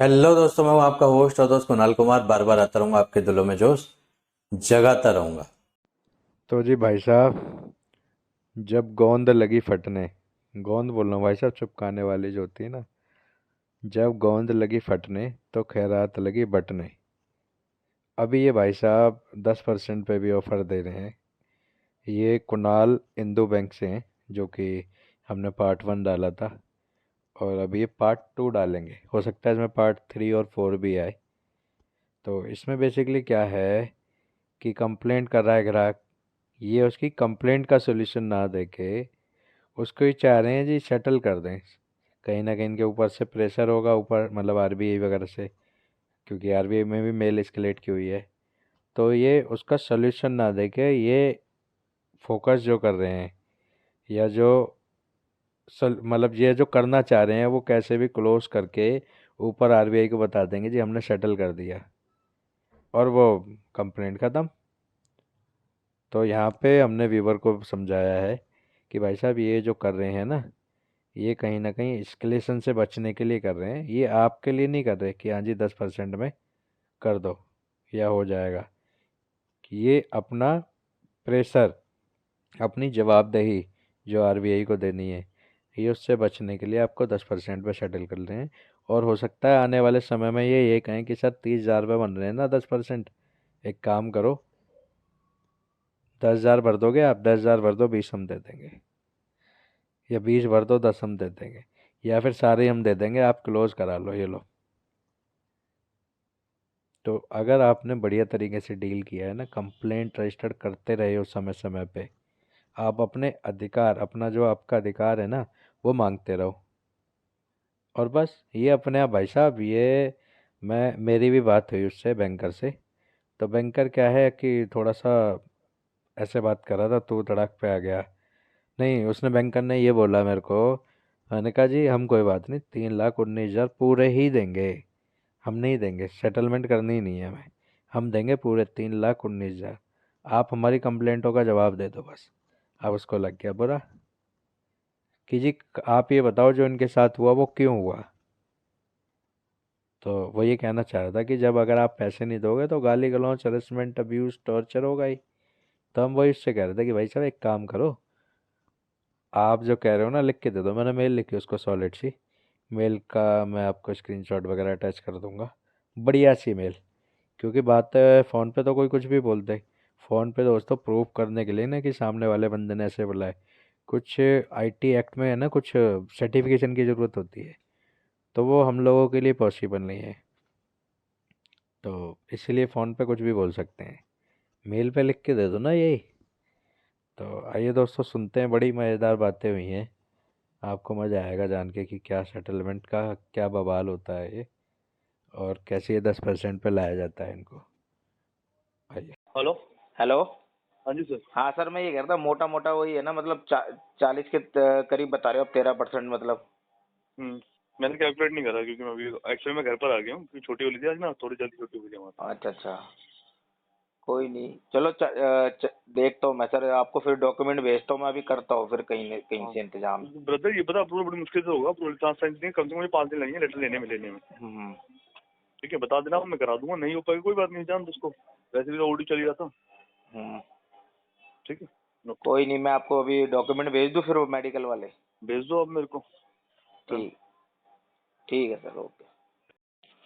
Hello दोस्तों, मैं हूं आपका होस्ट और दोस्त कुणाल कुमार। बार बार आता रहूंगा, आपके दिलों में जोश जगाता रहूंगा। तो जी भाई साहब, जब गोंद लगी फटने। गोंद बोल रहा हूँ भाई साहब, चिपकाने वाली जो होती है ना। जब गोंद लगी फटने तो खैरात लगी बटने। अभी ये भाई साहब 10% पे भी ऑफर दे रहे हैं। ये कुणाल इंदू बैंक से हैं, जो कि हमने पार्ट 1 डाला था। और अभी ये पार्ट 2 डालेंगे, हो सकता है इसमें पार्ट 3 और 4 भी आए। तो इसमें बेसिकली क्या है कि कंप्लेंट कर रहा है ग्राहक। ये उसकी कंप्लेंट का सोल्यूशन ना देके उसको ही चाह रहे हैं जी सेटल कर दें। कहीं ना कहीं इनके ऊपर से प्रेशर होगा, ऊपर मतलब आरबीआई वगैरह से, क्योंकि आरबीआई में भी मेल एस्केलेट की हुई है। तो ये उसका सोल्यूशन ना देके ये फोकस जो कर रहे हैं, या जो मतलब ये जो करना चाह रहे हैं, वो कैसे भी क्लोज करके ऊपर आरबीआई को बता देंगे जी हमने सेटल कर दिया, और वो कंप्लेंट ख़त्म। तो यहाँ पे हमने व्यूवर को समझाया है कि भाई साहब ये जो कर रहे हैं ना, ये कहीं ना कहीं एस्केलेशन से बचने के लिए कर रहे हैं। ये आपके लिए नहीं कर रहे कि हाँ जी 10% में कर दो या हो जाएगा। कि ये अपना प्रेशर, अपनी जवाबदेही जो आरबीआई को देनी है, ये उससे बचने के लिए आपको 10% पे सेटल कर रहे हैं। और हो सकता है आने वाले समय में ये कहें कि सर 30,000 रुपये बन रहे हैं ना 10%। एक काम करो, 10,000 भर दोगे आप, 10,000 भर दो, 20 हम दे देंगे। या 20 भर दो, 10 हम दे देंगे। या फिर सारे हम दे देंगे, आप क्लोज करा लो, ये लो। तो अगर आपने बढ़िया तरीके से डील किया है ना, कंप्लेंट रजिस्टर्ड करते रहे हो समय समय पे, आप अपने अधिकार, अपना जो आपका अधिकार है ना, वो मांगते रहो। और बस ये अपने आप भाई साहब, ये मैं मेरी भी बात हुई उससे, बैंकर से। तो बैंकर क्या है कि थोड़ा सा ऐसे बात कर रहा था, तू तड़ाक पे आ गया। नहीं, उसने बैंकर ने ये बोला मेरे को। मैंने कहा जी हम कोई बात नहीं, 3,19,000 पूरे ही देंगे। हम नहीं देंगे, सेटलमेंट करनी ही नहीं है हमें। हम देंगे पूरे 3,19,000। आप हमारी कंप्लेंटों का जवाब दे दो बस। अब उसको लग गया बुरा कि जी आप ये बताओ जो इनके साथ हुआ वो क्यों हुआ। तो वो ये कहना चाह रहा था कि जब अगर आप पैसे नहीं दोगे तो गाली गलौज, हरेसमेंट, अब्यूज, टॉर्चर होगा ही। तो हम वही उससे कह रहे थे कि भाई साहब एक काम करो, आप जो कह रहे हो ना लिख के दे दो। मैंने मेल लिखी उसको, सॉलिड सी मेल का मैं आपको स्क्रीनशॉट वगैरह अटैच कर दूंगा। बढ़िया सी मेल। क्योंकि बात है, फ़ोन पे तो कोई कुछ भी बोलते है। फ़ोन पे दोस्तों प्रूफ करने के लिए ना कि सामने वाले बंदे ने ऐसे बोला है, कुछ आईटी एक्ट में है ना, कुछ सर्टिफिकेशन की ज़रूरत होती है। तो वो हम लोगों के लिए पॉसिबल नहीं है। तो इसीलिए फ़ोन पे कुछ भी बोल सकते हैं, मेल पे लिख के दे दो ना यही। तो आइए दोस्तों, सुनते हैं, बड़ी मज़ेदार बातें हुई हैं। आपको मज़ा आएगा जान के कि क्या सेटलमेंट का क्या बवाल होता है ये, और कैसे ये 10% पे लाया जाता है इनको। आइए। हेलो। हेलो। हाँ जी सर। हाँ सर, मैं ये कह रहा था, मोटा मोटा वही है ना, मतलब 40 के करीब बता रहे हो आप, 13% मतलब। मैंने कैलकुलेट नहीं करा क्योंकि मैं अभी एक्चुअली मैं घर पर आ गया हूँ क्योंकि छुट्टी हो ली थी आज ना, थोड़ी जल्दी छुट्टी हुई थी हमारी। अच्छा अच्छा, कोई नहीं, चलो देखता हूँ मैं सर, आपको फिर डॉक्यूमेंट भेजता हूँ मैं, अभी करता हूँ फिर कहीं हाँ से इंतजाम। ब्रदर, ये पता अप्रूवल बड़ी मुश्किल से होगा, अप्रूवल ट्रांसफर नहीं, कम से कम मुझे 5 दिन लगेंगे लेटर लेने में। हम्म। ठीक है, बता देना, मैं करा दूंगा। नहीं हो पाएगा कोई बात नहीं, जान दो उसको, वैसे भी तो ओडी चल रहा था। हम्म। ठीक है, ओके। कोई नहीं, मैं आपको अभी डॉक्यूमेंट भेज दूँ फिर, वो मेडिकल वाले। भेज दो आप मेरे को। चलो। ठीक। ठीक है sir, okay.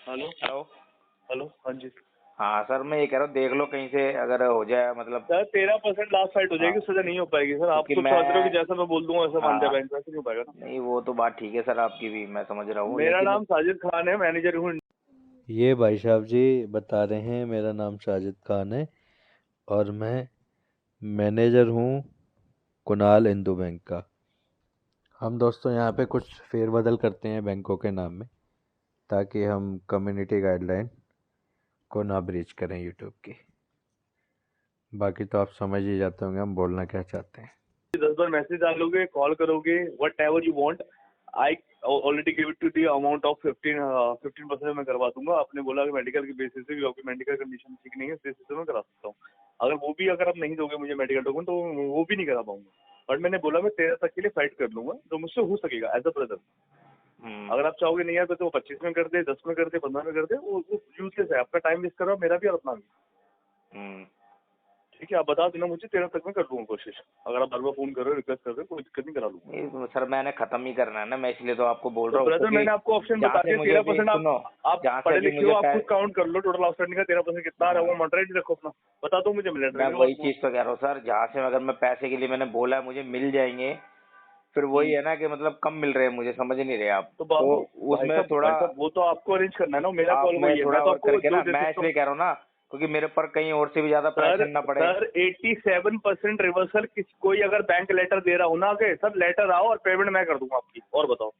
Hello. Hello. Hello, हाँ जी। हाँ सर, मैं ये कह रहा हूँ, देख लो कहीं से अगर हो जाए मतलब। सर 13% लास्ट फाइट हो हाँ, जाएगी, उससे ज़्यादा नहीं हो पाएगी सर। आप क्योंकि तो मैं, चाहते हो कि जैसा मैं बोल दूंगा वैसा मान जाए हाँ, बैंक, वैसे नहीं हो पाएगा ना। नहीं वो तो बात ठीक है सर, आपकी भी मैं समझ रहा हूँ, मेरा लेकिन। नाम साजिद खान है, मैनेजर हूँ। ये भाई साहब जी बता रहे हैं मेरा नाम साजिद खान है, और मैं मैनेजर हूँ कुणाल इंदू बैंक का। हम दोस्तों यहाँ पे कुछ फेरबदल करते हैं बैंकों के नाम में, ताकि हम कम्युनिटी गाइडलाइन को ना ब्रीच करें यूट्यूब की। बाकी तो आप समझ ही जाते होंगे हम बोलना क्या चाहते हैं। 10 बार मैसेज डालोगे, कॉल करोगे, whatever you want. I already give it to the amount of 15% मैं करवा दूंगा। आपने बोला कि मेडिकल के बेसिस पे, आपकी मेडिकल कंडीशन ठीक नहीं है, इस बेसिस पे मैं करा सकता हूँ। अगर वो भी, अगर आप नहीं दोगे मुझे मेडिकल डॉक्यूमेंट, तो वो भी नहीं करा पाऊंगा। बट मैंने बोला मैं 13 तक के लिए फाइट कर लूंगा, जो मुझसे हो सकेगा एज अ ब्रदर। अगर आप चाहोगे नहीं यार तो वो 25 में कर दे, 10 में कर दे, 15 में कर दे, वो यूजलेस है, आपका टाइम वेस्ट कर रहा है मेरा भी और अपना भी। ठीक है, आप बता देना मुझे, 13 तक मैं कर दूंगा कोशिश। अगर आप बार बार फोन कर रहे हो, रिक्वेस्ट कर रहे हो, कोई दिक्कत नहीं, करा लूंगा। नहीं तो सर मैंने खत्म ही करना है ना, मैं इसलिए तो आपको बोल तो रहा हूँ। ब्रदर मैंने आपको ऑप्शन जहाँ बता से दिया, मुझे 13% सुनो, आप जहाँ से पढ़े भी लिखे हो, मुझे आप खुद काउंट कर लो, टोटल आउटस्टैंडिंग का 13% कितना आ रहा है वो मॉडरेट रखो अपना, बता दो मुझे मिल मैं वही चीज तो कह रहा हूँ सर, जहाँ से अगर मैं पैसे के लिए मैंने बोला है मुझे मिल जाएंगे, फिर वही है ना कि मतलब कम मिल रहे हैं मुझे, समझ नहीं रहे आप। तो तो उसमें थोड़ा वो तो आपको अरेंज करना है ना, मेरा आप कॉल में वही है, थोड़ा मैं तो और आपको करके जो ना, दे मैं सकता इसलिए हूँ। कह रहा हूँ ना, क्योंकि मेरे पर कहीं और से भी ज्यादा प्रेशर ना पड़े। सर 87% रिवर्सल कोई अगर बैंक लेटर दे रहा हो ना, आगे सर लेटर आओ और पेमेंट मैं कर दूंगा आपकी, और बताओ।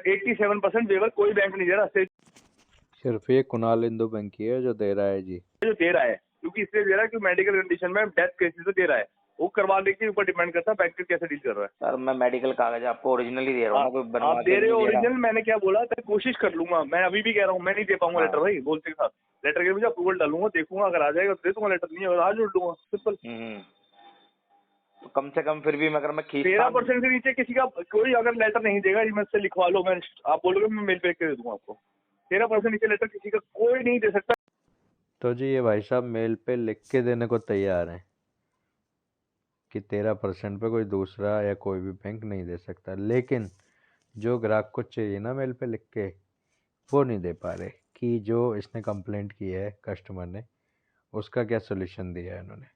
87% वेवर कोई बैंक नहीं दे रहा, सिर्फ ये कुणाल इंदु बैंक की है जो दे रहा है जी। जो दे रहा है, क्योंकि इसलिए दे रहा है कि मेडिकल कंडीशन में डेथ केसेस दे रहा है, वो करवाने के ऊपर डिपेंड करता है बैंक कैसे डील कर रहा है। सर मैं मेडिकल कागज आपको ओरिजिनल ही दे रहा हूँ ना, कोई बनवा आप के दे रहे हो नहीं दे रहा। ओरिजिनल, मैंने क्या बोला मैं कोशिश कर लूंगा, मैं अभी भी कह रहा हूँ मैं नहीं दे पाऊंगा हाँ। लेटर भाई, बोलते के साथ लेटर के मुझे अप्रूवल डालूंगा, देखूंगा अगर आ जाएगा तो दे दूंगा लेटर, नहीं होगा आज जोड़ दूंगा, सिंपल। तो कम से कम फिर भी अगर मैं खींचता 13% से नीचे किसी का कोई अगर लेटर नहीं देगा, मैं से लिखवा लो, मैं आप बोलोगे मैं मेल पे दे दूंगा आपको। 13% नीचे लेटर किसी का कोई नहीं दे सकता। तो जी ये भाई साहब मेल पे लिख के देने को तैयार हैं कि 13% पे कोई दूसरा या कोई भी बैंक नहीं दे सकता, लेकिन जो ग्राहक को चाहिए ना मेल पे लिख के, वो नहीं दे पा रहे कि जो इसने कंप्लेंट की है कस्टमर ने, उसका क्या सोल्यूशन दिया है इन्होंने,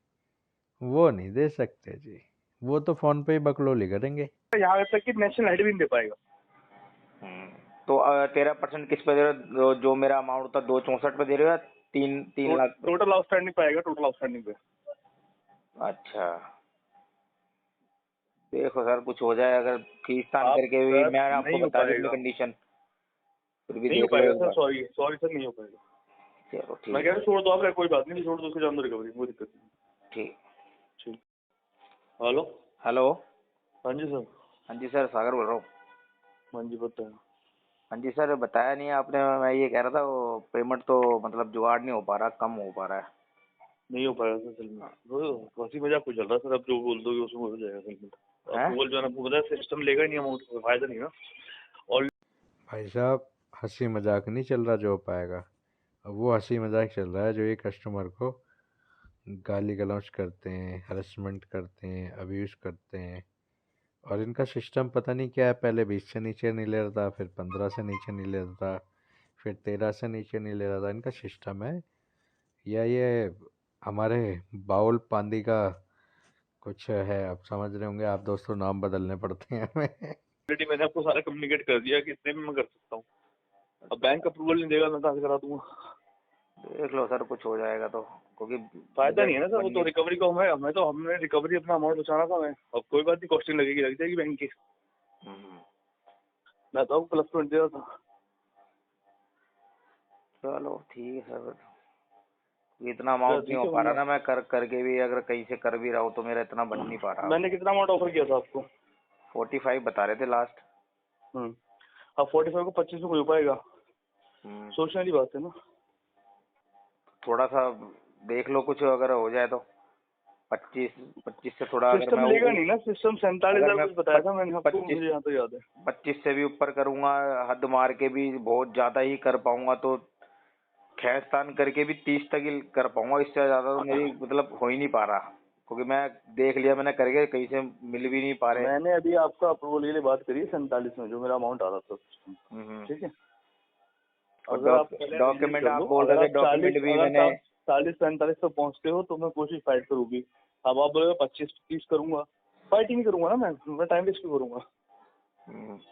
वो नहीं दे सकते जी। वो तो फ़ोन पे ही बकलोली करेंगे। यहाँ तक कि नेशनल हेड भी नहीं दे पाएगा। तो 13% किस पे दे रहे हो? जो मेरा अमाउंट था 264 पे दे रहे हो या 3 लाख पे? टोटल आउटस्टैंडिंग पाएगा, टोटल आउटस्टैंडिंग पे। अच्छा देखो सर, कुछ हो जाए अगर खींचतान आप करके भी, सर मैं आपको नहीं हो बता दी पाएगा, कंडीशन, फिर भी नहीं हो देख लो पाएगा एक सर, बार। सॉरी सॉरी सर, नहीं हो पाएगा। चलो ठीक मैं है। कह रहा हूँ छोड़ दो आप, कोई बात नहीं, छोड़ दो, उसको जान दो, रिकवरी कोई दिक्कत नहीं। ठीक। ठीक। Hello hello. हाँ जी सर। हाँ जी सर, सागर बोल रहा हूँ। हाँ जी बताया। हाँ जी सर, बताया नहीं आपने, मैं ये कह रहा था वो पेमेंट तो मतलब जुगाड़ नहीं हो पा रहा, कम हो पा रहा है। नहीं हो पाएगा सर, फिल्म में हंसी मजाक कुछ चल रहा है सर, अब जो बोल दोगे उसमें हो जाएगा फिल्म। अप्रूवल जो है ना, आपको पता है सिस्टम लेगा ही नहीं अमाउंट, फायदा नहीं ना। और भाई साहब हंसी मजाक नहीं चल रहा जो हो पाएगा, अब वो हंसी मजाक चल रहा है जो ये कस्टमर को गाली गलौज करते हैं, हरेसमेंट करते हैं, अब्यूज़ करते हैं। और इनका सिस्टम पता नहीं क्या है, पहले 20 से नीचे नहीं ले रहा था, फिर 15 से नीचे नहीं ले रहा था, फिर 13 से नीचे नहीं ले रहा था। इनका सिस्टम है या ये हमारे बाउल पांदी का कुछ है, आप समझ रहे होंगे आप दोस्तों, नाम बदलने पड़ते हैं हमें। ऑलरेडी मैंने आपको सारा कम्युनिकेट कर दिया कि इतने में मैं कर सकता हूँ। अब बैंक अप्रूवल नहीं देगा, मैं कहाँ से करा दूंगा। देख लो सर, कुछ हो जाएगा तो, क्योंकि फायदा नहीं है ना सर, वो तो रिकवरी को हमें तो हमने रिकवरी अपना अमाउंट बचाना था हमें। अब कोई बात नहीं, कॉस्टिंग लगेगी, लग जाएगी बैंक की। मैं तो आपको +20 दे रहा था। चलो ठीक है सर, इतना अमाउंट नहीं हो पा रहा ना, मैं करके भी अगर कहीं से कर भी रहा हूँ तो मेरा इतना बन नहीं पा रहा। मैंने कितना अमाउंट ऑफर किया था आपको? 45 बता रहे थे लास्ट। अब 45 को 25 में कोई हो पाएगा? सोचने वाली बात है ना। थोड़ा सा देख लो, कुछ अगर हो जाए तो 25 से थोड़ा, अगर सिस्टम मैं लेगा नहीं ना, सिस्टम 47,000 कुछ बताया था मैंने आपको, 25 मुझे यहाँ तो याद है। 25 से भी ऊपर करूंगा, हद मार के भी बहुत ज्यादा ही कर पाऊंगा, तो खैरस्तान करके भी 30 तक ही कर पाऊंगा, इससे ज्यादा तो मेरी मतलब हो ही नहीं पा रहा, क्योंकि मैं देख लिया, मैंने करके कहीं से मिल भी नहीं पा रहे। मैंने अभी आपका अप्रूवल के लिए बात करी 47 में, जो मेरा अमाउंट आ रहा था, ठीक है। अगर आप डॉक्यूमेंट आप बोल रहे थे, डॉक्यूमेंट भी मैंने 40-45 तक पहुँचते हो तो मैं कोशिश फाइट करूंगी। अब आप बोलोगे 25-30 करूंगा, फाइट ही नहीं करूंगा ना मैं टाइम वेस्ट क्यों करूंगा।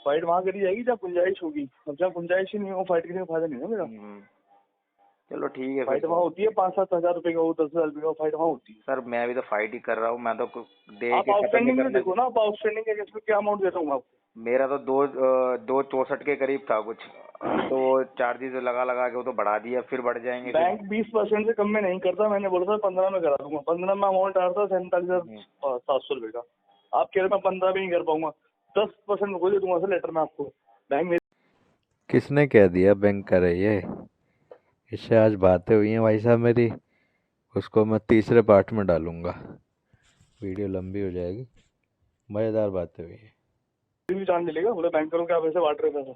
फाइट वहाँ करी जाएगी जब गुंजाइश होगी, अब जब गुंजाइश ही नहीं हो फाइट करने का फायदा नहीं है मेरा। चलो ठीक है, फाइट वहाँ होती है 5-7 हजार रुपए का, वो 10 हजार रुपए का फाइट वहाँ होती है। सर मैं भी तो फाइट ही कर रहा हूँ, मैं तो आप आउटस्टैंडिंग में देखो ना, आप आउटस्टैंडिंग के केस में क्या अमाउंट दे रहा हूँ आपको। मेरा तो 264 के करीब था कुछ, तो चार्जेस लगा के वो तो बढ़ा दिया, फिर बढ़ जाएंगे। बैंक 20% से कम में नहीं करता, मैंने बोला था 15 में करा दूंगा। 15 में अमाउंट आ रहा था 47,700 रुपए का, आप कह रहे मैं 15 भी नहीं कर पाऊंगा। 10% में कोई दे दूंगा सर लेटर में आपको। बैंक किसने कह दिया बैंक करे ये? इससे आज बातें हुई हैं भाई साहब मेरी, उसको मैं तीसरे पार्ट में डालूंगा, वीडियो लंबी हो जाएगी, मज़ेदार बातें हुई हैं। भी चांद ले लेगा, बोले बैंकरों के आप ऐसे बांट रहे पैसा।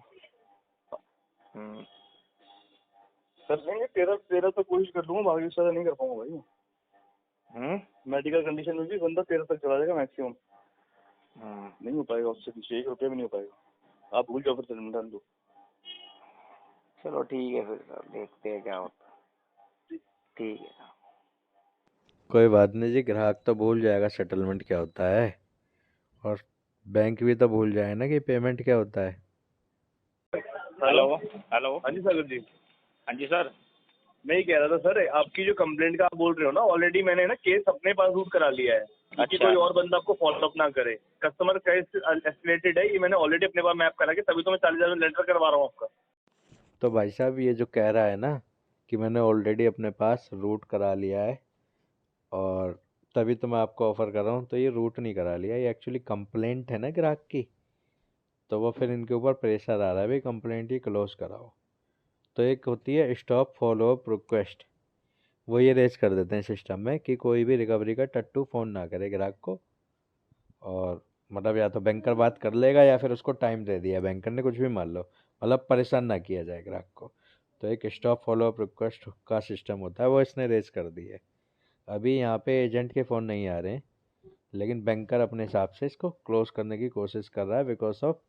हम्म, कर लेंगे, 13 तक कोशिश कर लूंगा, बाकी से नहीं कर पाऊंगा भाई। मेडिकल कंडीशन में भी बंदा 13 तक चला जाएगा मैक्सिमम। नहीं हो पाएगा, उससे पीछे 1 रुपया भी नहीं हो पाएगा। आप भूल जाओ, फिर सेटलमेंट डाल दो। चलो ठीक है, फिर सर देखते हैं क्या होता है। ठीक है। कोई बात नहीं जी, ग्राहक तो भूल जाएगा सेटलमेंट क्या होता है, और बैंक भी तो भूल जाए ना कि पेमेंट क्या होता है। Hello hello. हाँ जी सागर जी, हाँ जी सर। मैं ये कह रहा था सर, आपकी जो कंप्लेंट का आप बोल रहे हो ना, ऑलरेडी मैंने ना केस अपने पास रूट करा लिया है कि अच्छा। कोई और बंदा आपको फॉलो अप ना करे। कस्टमर केस एस्केलेटेड है, ये मैंने ऑलरेडी अपने पास मैप करा के, तभी तो मैं 40,000 लेटर करवा रहा हूँ आपका। तो भाई साहब ये जो कह रहा है ना कि मैंने ऑलरेडी अपने पास रूट करा लिया है और तभी तो मैं आपको ऑफ़र कर रहा हूँ, तो ये रूट नहीं करा लिया, ये एक्चुअली कंप्लेंट है ना ग्राहक की, तो वो फिर इनके ऊपर प्रेशर आ रहा है भाई कंप्लेंट ही क्लोज कराओ। तो एक होती है स्टॉप फॉलो अप रिक्वेस्ट, वो ये रेज कर देते हैं सिस्टम में कि कोई भी रिकवरी का टट्टू फ़ोन ना करे ग्राहक को, और मतलब या तो बैंकर बात कर लेगा या फिर उसको टाइम दे दिया बैंकर ने, कुछ भी मान लो, मतलब परेशान ना किया जाए ग्राहक को। तो एक स्टॉप फॉलो अप रिक्वेस्ट का सिस्टम होता है, वो इसने रेज कर दी है। अभी यहाँ पे एजेंट के फ़ोन नहीं आ रहे हैं, लेकिन बैंकर अपने हिसाब से इसको क्लोज करने की कोशिश कर रहा है बिकॉज ऑफ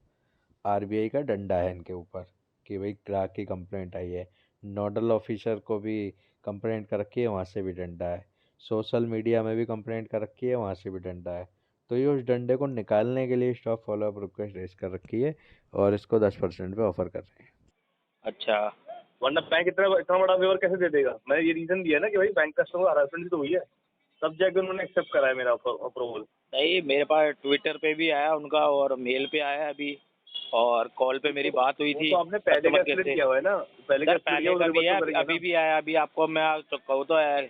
आरबीआई का डंडा है इनके ऊपर कि भाई ग्राहक की कंप्लेंट आई है। नोडल ऑफिसर को भी कंप्लेंट कर रखी है, वहाँ से भी डंडा है। सोशल मीडिया में भी कंप्लेंट कर रखी है, वहाँ से भी डंडा है। तो ये उस डंडे को निकालने के लिए stop follow up request raise कर रखी है और इसको 10% पे ऑफर कर रहे हैं। अच्छा। वरना बैंक इतना इतना बड़ा फेवर कैसे दे देगा? मैंने ये रीजन दिया ना कि भाई बैंक कस्टमर हरासमेंट भी तो हुई है, तब जाके उन्होंने एक्सेप्ट करा है मेरा अप्रूवल। नहीं, मेरे पास ट्विटर पे भी आया उनका और मेल पे आया अभी, और कॉल पे मेरी बात हुई वो थी तो आपने पहले का कस्टमर केयर एस्केलेट से। किया हुआ है ना, पहले का सर एस्केलेट किया पहले हुआ का तो भी रिवर्ट है, तो करेंगे अभी ना। भी आया, अभी आपको मैं तो कहूँ तो हाँ,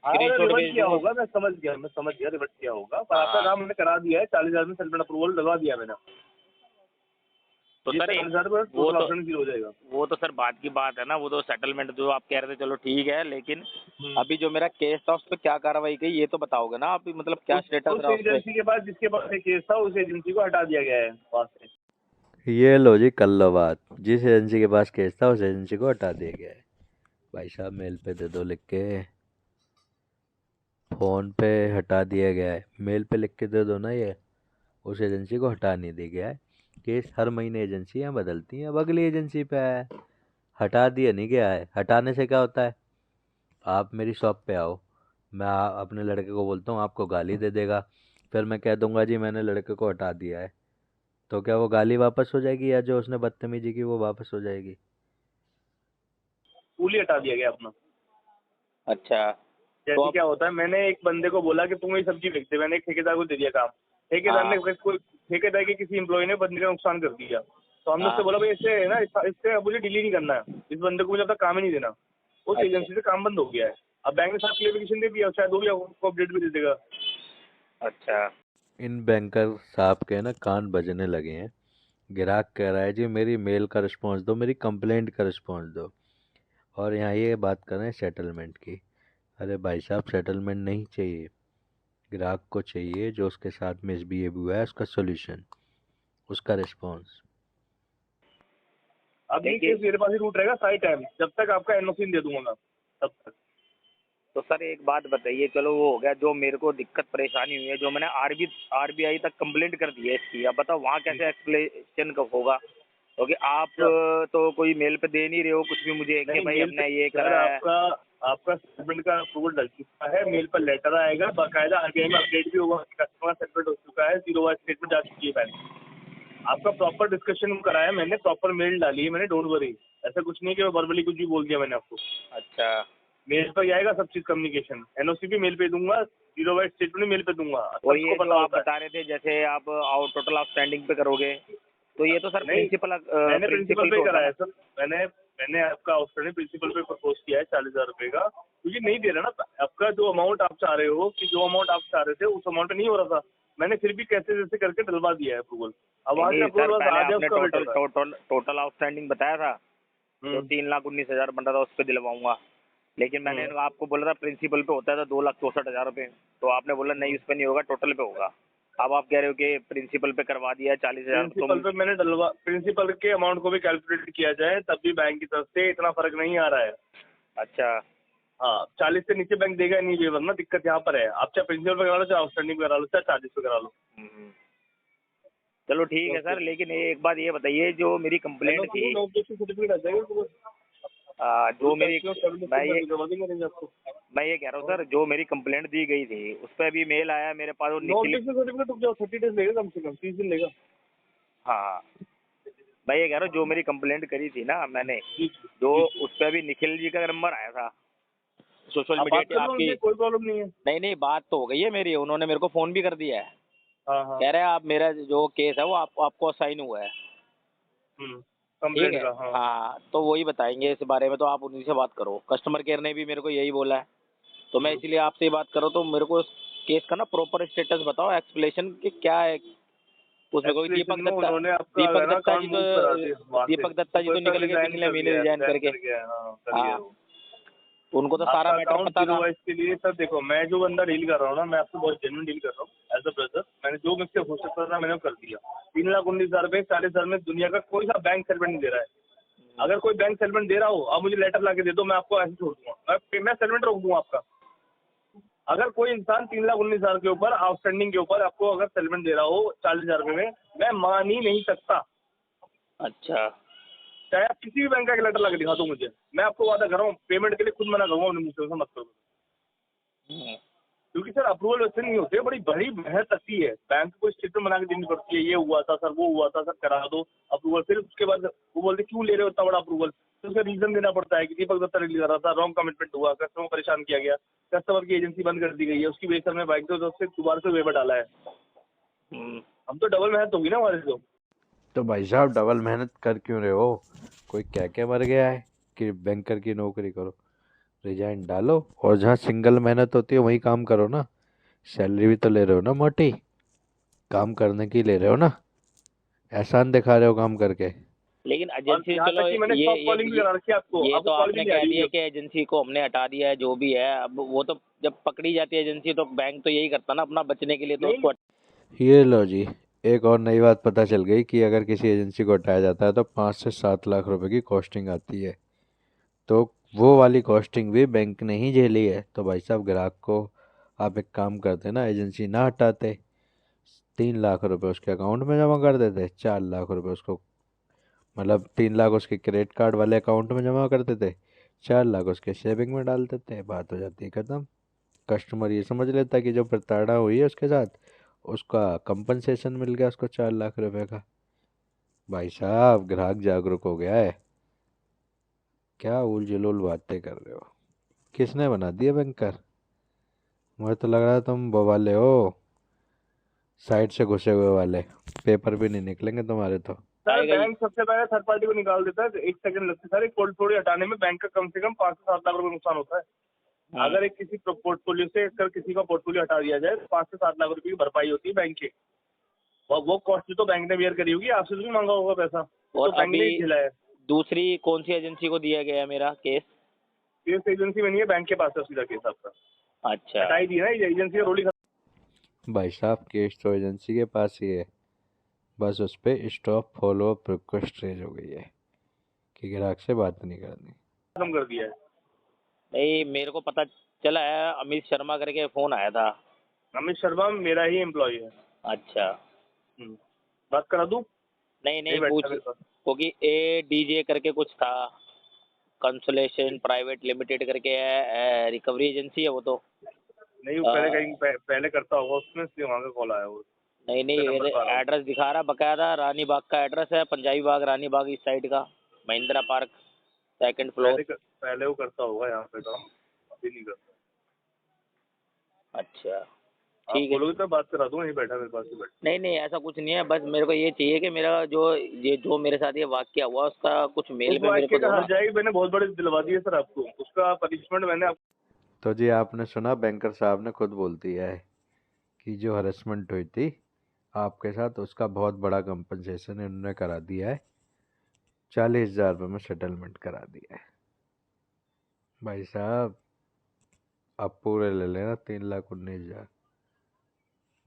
स्क्रीनशॉट रिवर्ट भेज किया दूँ। होगा, मैं समझ गया रिवर्ट किया होगा, पर आपका हाँ। काम मैंने करा दिया है। 40,000 में सेटलमेंट अप्रूवल डलवा दिया मैंने। तो ये सर 40,000 पर वो टोटल तो ऑप्शन जीरो हो जाएगा। वो तो सर बात की बात है ना, वो तो सेटलमेंट जो आप कह रहे थे चलो ठीक है, लेकिन अभी जो मेरा केस था उस पर क्या कार्रवाई की ये तो बताओगे ना आप, मतलब क्या स्टेटस उस रहा उस एजेंसी के पास जिसके पास केस था, उस एजेंसी को हटा दिया गया है पास से। ये लो जी, कर लो बात। जिस एजेंसी के पास केस था उस एजेंसी को हटा दिया गया है। भाई साहब मेल पे दे दो लिख के, फ़ोन पे हटा दिया गया है, मेल पे लिख के दे दो ना। ये उस एजेंसी को हटा नहीं दिया गया है। केस हर महीने एजेंसियाँ बदलती हैं, अब अगली एजेंसी पे आया है, हटा दिया नहीं गया है। हटाने से क्या होता है, आप मेरी शॉप पे आओ, मैं अपने लड़के को बोलता हूँ आपको गाली दे देगा, फिर मैं कह दूंगा जी मैंने लड़के को हटा दिया है, तो क्या वो गाली वापस हो जाएगी या जो उसने बदतमीजी की वो वापस हो जाएगी? फुली हटा दिया गया अपना। अच्छा। तो जैसे अब क्या होता है, मैंने एक बंदे को बोला कि तुम ये सब्जी बेचते, मैंने एक ठेकेदार को दे दिया काम। ठेकेदार हाँ ने कोई ठेकेदार के किसी एम्प्लॉय ने बंदे का नुकसान कर दिया, तो हमने उससे हाँ। बोला भाई इससे है ना, इससे अब मुझे डील ही नहीं करना है, इस बंदे को मुझे अपना काम ही नहीं देना। उस अच्छा एजेंसी से काम बंद हो गया है। अब बैंक ने साथ क्लेरिफिकेशन दे दिया, शायद वो भी आपको अपडेट भी दे देगा। अच्छा। इन बैंकर साहब के ना कान बजने लगे हैं। ग्राहक कह रहा है जी मेरी मेल का रिस्पॉन्स दो, मेरी कंप्लेंट का रिस्पॉन्स दो, और यहाँ ये बात कर रहे हैं सेटलमेंट की। अरे भाई साहब सेटलमेंट नहीं चाहिए, ग्राहक को चाहिए जो उसके साथ मिसबिहेव हुआ है उसका सोल्यूशन, उसका रिस्पॉन्स। अब ये देखिए केस मेरे पास ही रूट रहेगा सारी टाइम, जब तक आपका एनओसी दे दूंगा मैं, तब तक। तो सर एक बात बताइए, चलो वो हो गया जो मेरे को दिक्कत परेशानी हुई है, जो मैंने आरबीआई तक कंप्लेंट कर दी है इसकी, अब बताओ वहाँ कैसे एक्सप्लेनेशन कब होगा, क्योंकि आप तो कोई मेल पे दे नहीं रहे हो कुछ भी मुझे कि नहीं, भाई मेल हमने पे ये सर करा है। आपका सेटलमेंट का अप्रूवल डल चुका है, मेल पर लेटर आएगा, बाकायदा आरबीआई में अपडेट भी होगा, कस्टमर सेटलमेंट हो चुका है, 0 वाइज स्टेटमेंट जा चुकी है बैंक। आपका प्रॉपर डिस्कशन कराया मैंने, प्रॉपर मेल डाली है मैंने, डोंट वरी। ऐसा कुछ नहीं कि मैं वर्बली कुछ भी बोल दिया मैंने आपको। अच्छा। मेल पर ही आएगा सब चीज, कम्युनिकेशन, एनओसी भी मेल पे दूंगा, 0 वाइज स्टेटमेंट मेल पे दूंगा, और ये सबको जो पता आप होता है। बता रहे थे जैसे आप टोटल आउटस्टैंडिंग पे करोगे, तो ये तो सर नहीं, मैंने प्रिंसिपल प्रिंसिपल पे पे होता करा है है ना। सर। मैंने आपका आउटस्टैंडिंग प्रिंसिपल पे प्रपोज किया है 40,000 रुपए का, क्योंकि नहीं दे रहा ना आपका जो अमाउंट आप चाह रहे हो, कि जो अमाउंट आप चाह रहे थे उस अमाउंट नहीं हो रहा था। मैंने फिर भी कैसे जैसे करके डलवा दिया है अप्रूवल। अब वहाँ से नहीं सर, अप्रूवल बस पहले आ जाए, आपने उसका वेट टोटल होता है। टोटल टोटल आउटस्टैंडिंग बताया था, जो 3,19,000 बन रहा था उस पर दिलवाऊंगा, लेकिन मैंने आपको बोला था प्रिंसिपल पे होता है तो 2,64,000 रुपये, तो आपने बोला नहीं उस पर नहीं होगा, टोटल पे होगा। अब आप कह रहे हो कि प्रिंसिपल पे करवा दिया 40,000 प्रिंसिपल पे मैंने डलवा, प्रिंसिपल के अमाउंट को भी कैलकुलेट किया जाए तब भी बैंक की तरफ से इतना फर्क नहीं आ रहा है। अच्छा। हाँ, 40 से नीचे बैंक देगा ही नहीं वेवर ना, दिक्कत यहाँ पर है। आप चाहे प्रिंसिपल पे करा लो, चाहे आउटस्टैंडिंग पे करा लो, चाहे चार्जेस पे करा लो। चलो ठीक है सर, लेकिन एक बात ये बताइए, जो मेरी कंप्लेंट थी, सर्टिफिकेट आ जाएगा जो मेरी करवा देंगे अरेंज आपको। मैं ये कह रहा हूँ सर, जो मेरी कंप्लेंट दी गई थी उस पर अभी मेल आया मेरे पास, और नॉन निखिल। टेक्निकल सर्टिफिकेट रुक जाओ, 30 डेज लेगा, कम से कम 30 दिन लेगा। हाँ, मैं ये कह रहा हूँ, जो मेरी कंप्लेंट करी थी ना मैंने, जी जो उस पर अभी निखिल जी का नंबर आया था सोशल आप मीडिया बात पे कर लो आपकी। उनसे, कोई प्रॉब्लम नहीं है। नहीं नहीं, बात तो हो गई है मेरी, उन्होंने मेरे को फोन भी कर दिया है। हाँ हाँ। कह रहे हैं आप, मेरा जो केस है वो आपको असाइन हुआ है। ठीक कंप्लेंट है। का, हाँ। हाँ, तो वही बताएंगे इस बारे में, तो आप उन्हीं से बात करो। कस्टमर केयर ने भी मेरे को यही बोला है, तो मैं इसीलिए आपसे बात कर रहा हूँ। तो मेरे को केस का ना प्रॉपर स्टेटस बताओ, एक्सप्लेनेशन कि क्या है उसमें। कोई एक्सप्लेनेशन में उन्होंने आपका दीपक ना दत्ता अकाउंट जी मूव करा दिया वहाँ से। दीपक दत्ता जी तो निकल गए पिछले महीने रिजाइन करके। हाँ, कर गया हाँ, वो। उनको तो सारा आपका मैटर अकाउंट पता जीरो था। वाइज के लिए सर, देखो मैं जो बंदा डील कर रहा हूँ ना, मैं आपसे बहुत जेन्युइन डील कर रहा हूँ एज अ ब्रदर। मैंने जो मुझसे हो सकता था मैंने वो कर दिया। 3,19,000 रुपये 40,000 में दुनिया का कोई सा बैंक सेटलमेंट नहीं दे रहा है। अगर कोई बैंक सेटलमेंट दे रहा हो, आप मुझे लेटर ला के दे दो, मैं आपको ऐसे छोड़ दूंगा, मैं सेटलमेंट रोक दूंगा आपका। अगर कोई इंसान 3,19,000 के ऊपर आउटस्टैंडिंग के ऊपर आपको अगर सेटलमेंट दे रहा हो 40,000 रुपये में, मैं मान ही नहीं सकता। अच्छा। चाहे आप किसी भी बैंक का एक लेटर ला के दिखा दो मुझे, मैं आपको वादा कर रहा हूँ पेमेंट के लिए खुद मना करूँगा अपने मुझसे, मत करो। क्योंकि सर अप्रूवल वैसे नहीं होते, बड़ी बड़ी मेहनत लगती है। बैंक को स्टेटमेंट बना के देनी पड़ती है, ये हुआ था सर, वो हुआ था सर, करा दो अप्रूवल। फिर उसके बाद वो बोलते क्यों ले रहे हो इतना बड़ा अप्रूवल, तो उसका रीजन देना पड़ता है कि दीपक दत्ता रिलीज कर रहा था, रॉन्ग कमिटमेंट हुआ, कस्टमर को परेशान किया गया, कस्टमर की एजेंसी बंद कर दी गई है, उसकी वजह से हमने बाइक को से दोबारा से वेबर डाला है। हम तो डबल मेहनत होगी ना हमारे तो भाई साहब डबल मेहनत कर क्यों रहे हो? कोई क्या क्या मर गया है कि बैंकर की नौकरी करो? रिजाइन डालो और जहाँ सिंगल मेहनत होती है वहीं काम करो ना। सैलरी भी तो ले रहे हो ना मोटी, काम करने की ले रहे हो ना, एहसान दिखा रहे हो काम करके। लेकिन और एजेंसी, यहाँ चलो तक कि मैंने ये स्टॉप कॉलिंग भी करा रखी है आपको, ये आपको तो कॉल भी आपने नहीं आ कह रही दिया होगी। कि एजेंसी को हमने हटा दिया है, जो भी है। अब वो तो जब पकड़ी जाती है एजेंसी, तो बैंक तो यही करता ना अपना बचने के लिए, तो नहीं, उसको। ये लो जी, एक और नई बात पता चल गई कि अगर किसी एजेंसी को हटाया जाता है तो 5 से 7 लाख रुपए की कॉस्टिंग आती है। तो वो वाली कॉस्टिंग भी बैंक ने ही झेली है। तो भाई साहब ग्राहक को आप एक काम करते ना, एजेंसी ना हटाते, 3 लाख रुपए उसके अकाउंट में जमा कर देते, 4 लाख रुपए उसको, मतलब 3 लाख उसके क्रेडिट कार्ड वाले अकाउंट में जमा कर देते, 4 लाख उसके सेविंग में डाल देते, बात हो जाती है खत्म। कस्टमर ये समझ लेता है कि जो प्रताड़ना हुई है उसके साथ, उसका कंपनसेशन मिल गया उसको 4 लाख रुपए का। भाई साहब ग्राहक जागरूक हो गया है। क्या उल जुलूल बातें कर रहे हो? किसने बना दिया बैंकर? मुझे तो लग रहा है तुम बवाले हो, साइड से घुसे हुए वाले, पेपर भी नहीं निकलेंगे तुम्हारे तो। सर आएगा ही। बैंक सबसे पहले थर्ड पार्टी को निकाल देता है, 1 सेकंड लगता है सर। एक पोर्टफोलियो हटाने में बैंक का कम से कम 5 से 7 लाख रुपए नुकसान होता है। अगर एक किसी पोर्टफोलियो से अगर किसी का पोर्टफोलियो हटा दिया जाए तो 5 से 7 लाख रुपए की भरपाई होती है बैंक की। और वो कॉस्ट तो बैंक ने बेयर करी होगी, आपसे तो नहीं मांगा होगा पैसा, और तो बैंक ने ही अभी झेला है। दूसरी कौन सी एजेंसी को दिया गया है मेरा केस? केस एजेंसी में नहीं है, बैंक के पास है सीधा केस आपका। अच्छा। हटाई दी ना ये एजेंसी का रोल ही। भाई साहब केस तो एजेंसी के पास ही है, बस उस पर stop follow up request raise हो गई है कि ग्राहक से बात नहीं करनी। खत्म कर दिया है। नहीं, मेरे को पता चला है, अमित शर्मा करके फोन आया था। अमित शर्मा मेरा ही एम्प्लॉय है। अच्छा। बात करा दूं? नहीं नहीं, बैठा पूछ, मेरे पास। क्योंकि ए डीजे करके कुछ था, कंसोलेशन प्राइवेट लिमिटेड करके है, रिकवरी एजेंसी है वो तो। नहीं, वो पहले कहीं पहले करता होगा उसमें, इसलिए वहाँ का कॉल आया वो। नहीं उसका नहीं, नंबर पा रहा हूँ। एड्रेस दिखा रहा बकायदा, रानी बाग का एड्रेस है, पंजाबी बाग रानी बाग इस साइड का, महिंद्रा पार्क, 2nd फ्लोर। पहले वो करता होगा यहाँ पे काम, अभी नहीं करता। अच्छा आप ठीक है। बोलोगे तो बात करा दूँ, यहीं बैठा मेरे पास ही बैठा। नहीं नहीं, ऐसा कुछ नहीं है, बस मेरे को ये चाहिए कि मेरा जो मेरे साथ ये वाकया हुआ उसका कुछ मेल उस में मेरे वाक्य को का दो हर ना। जाएगी, मैंने बहुत बड़े दिलवा दिए सर आपको, उसका पनिशमेंट मैंने आपको। तो जी आपने सुना, बैंकर साहब ने खुद बोल दिया है कि जो हरेसमेंट हुई थी आपके साथ उसका बहुत बड़ा कंपनसेशन इन्होंने करा दिया है, 40,000 रुपये में सेटलमेंट करा दिया है। भाई साहब आप पूरे ले लेना 3,19,000।